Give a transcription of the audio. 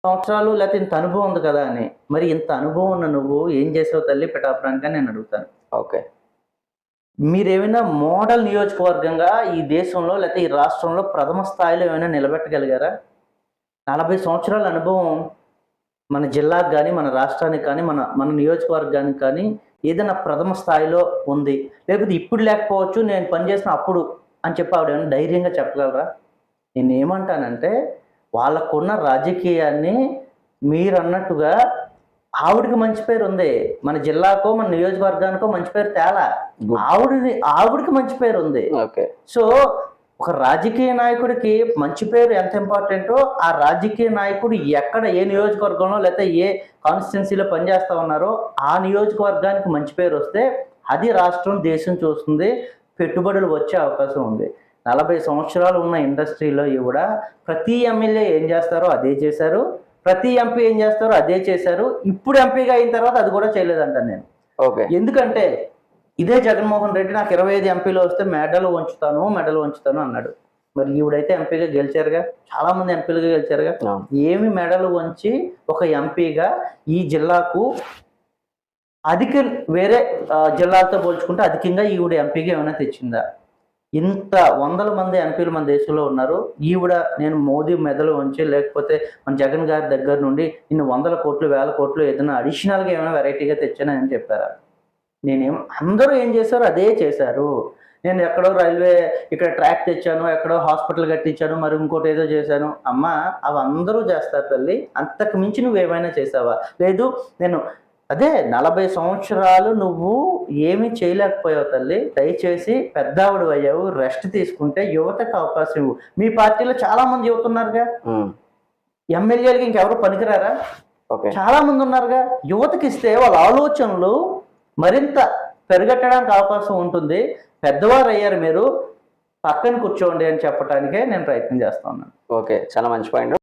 సంవత్సరాలు లేకపోతే ఇంత అనుభవం ఉంది కదా అని. మరి ఇంత అనుభవం ఉన్న నువ్వు ఏం చేసావు తల్లి పిఠాపురానికి అని నేను అడుగుతాను. ఓకే. మీరేమైనా మోడల్ నియోజకవర్గంగా ఈ దేశంలో లేకపోతే ఈ రాష్ట్రంలో ప్రథమ స్థాయిలో ఏమైనా నిలబెట్టగలిగారా? 40 సంవత్సరాల అనుభవం మన జిల్లాకు కానీ, మన రాష్ట్రానికి కానీ, మన మన నియోజకవర్గానికి కానీ ఏదైనా ప్రథమ స్థాయిలో ఉంది. లేకపోతే ఇప్పుడు లేకపోవచ్చు, నేను పనిచేసిన అప్పుడు అని చెప్పి ఆవిడ ఏమైనా ధైర్యంగా చెప్పగలరా? నేనేమంటానంటే వాళ్ళకున్న రాజకీయాన్ని మీరన్నట్టుగా ఆవిడకి మంచి పేరు ఉంది. మన జిల్లాకో మన నియోజకవర్గానికో మంచి పేరు తేలా. ఆవిడకి మంచి పేరు ఉంది. సో ఒక రాజకీయ నాయకుడికి మంచి పేరు ఎంత ఇంపార్టెంటో ఆ రాజకీయ నాయకుడు ఎక్కడ ఏ నియోజకవర్గంలో లేకపోతే ఏ కాన్స్టిట్యున్సీలో పనిచేస్తా ఉన్నారో ఆ నియోజకవర్గానికి మంచి పేరు వస్తే అది రాష్ట్రం దేశం చూస్తుంది, పెట్టుబడులు వచ్చే అవకాశం ఉంది. 40 సంవత్సరాలు ఉన్న ఇండస్ట్రీలో కూడా ప్రతి ఎమ్మెల్యే ఏం చేస్తారో అదే చేశారు, ప్రతి ఎంపీ ఏం చేస్తారో అదే చేశారు. ఇప్పుడు ఎంపీగా అయిన తర్వాత అది కూడా చేయలేదంటాను నేను. ఎందుకంటే ఇదే జగన్మోహన్ రెడ్డి నాకు 25 ఎంపీలు వస్తే మెడలు వంచుతాను అన్నాడు. మరి ఈవిడైతే ఎంపీగా గెలిచారుగా, చాలా మంది ఎంపీలుగా గెలిచారుగా. ఏమి మెడలు వంచి ఒక ఎంపీగా ఈ జిల్లాకు వేరే జిల్లాలతో పోల్చుకుంటే అధికంగా ఈవిడ ఎంపీగా ఏమైనా తెచ్చిందా? ఇంత వందల మంది ఎంపీలు మన దేశంలో ఉన్నారు. ఈవిడ నేను మోదీ మెదలు వంచి లేకపోతే మన జగన్ గారి దగ్గర నుండి ఇన్ని 100 కోట్లు 1000 కోట్లు ఏదైనా అడిషనల్గా ఏమైనా వెరైటీగా తెచ్చానని చెప్పారా? అందరూ ఏం చేశారో అదే చేశారు. నేను ఎక్కడో రైల్వే ఇక్కడ ట్రాక్ తెచ్చాను, ఎక్కడో హాస్పిటల్ కట్టించాను, మరి ఇంకోటి ఏదో చేశాను. అమ్మ అవి అందరూ చేస్తారు తల్లి, అంతకు మించి నువ్వేమైనా చేసావా? లేదు నేను 40 సంవత్సరాలు నువ్వు ఏమీ చేయలేకపోయావు తల్లి. దయచేసి పెద్దావిడ అయ్యావు, రెస్ట్ తీసుకుంటే యువతకు అవకాశం ఇవ్వు. మీ పార్టీలో చాలా మంది యువత ఉన్నారుగా, ఎమ్మెల్యేలకి ఇంకెవరు పనికిరారా? చాలా మంది ఉన్నారుగా. యువతకి ఇస్తే వాళ్ళ ఆలోచనలు మరింత పెరగట్టడానికి అవకాశం ఉంటుంది. పెద్దవారు అయ్యారు, మీరు పక్కన కూర్చోండి అని చెప్పడానికే నేను ప్రయత్నం చేస్తున్నాను. ఓకే, చాలా మంచి పాయింట్.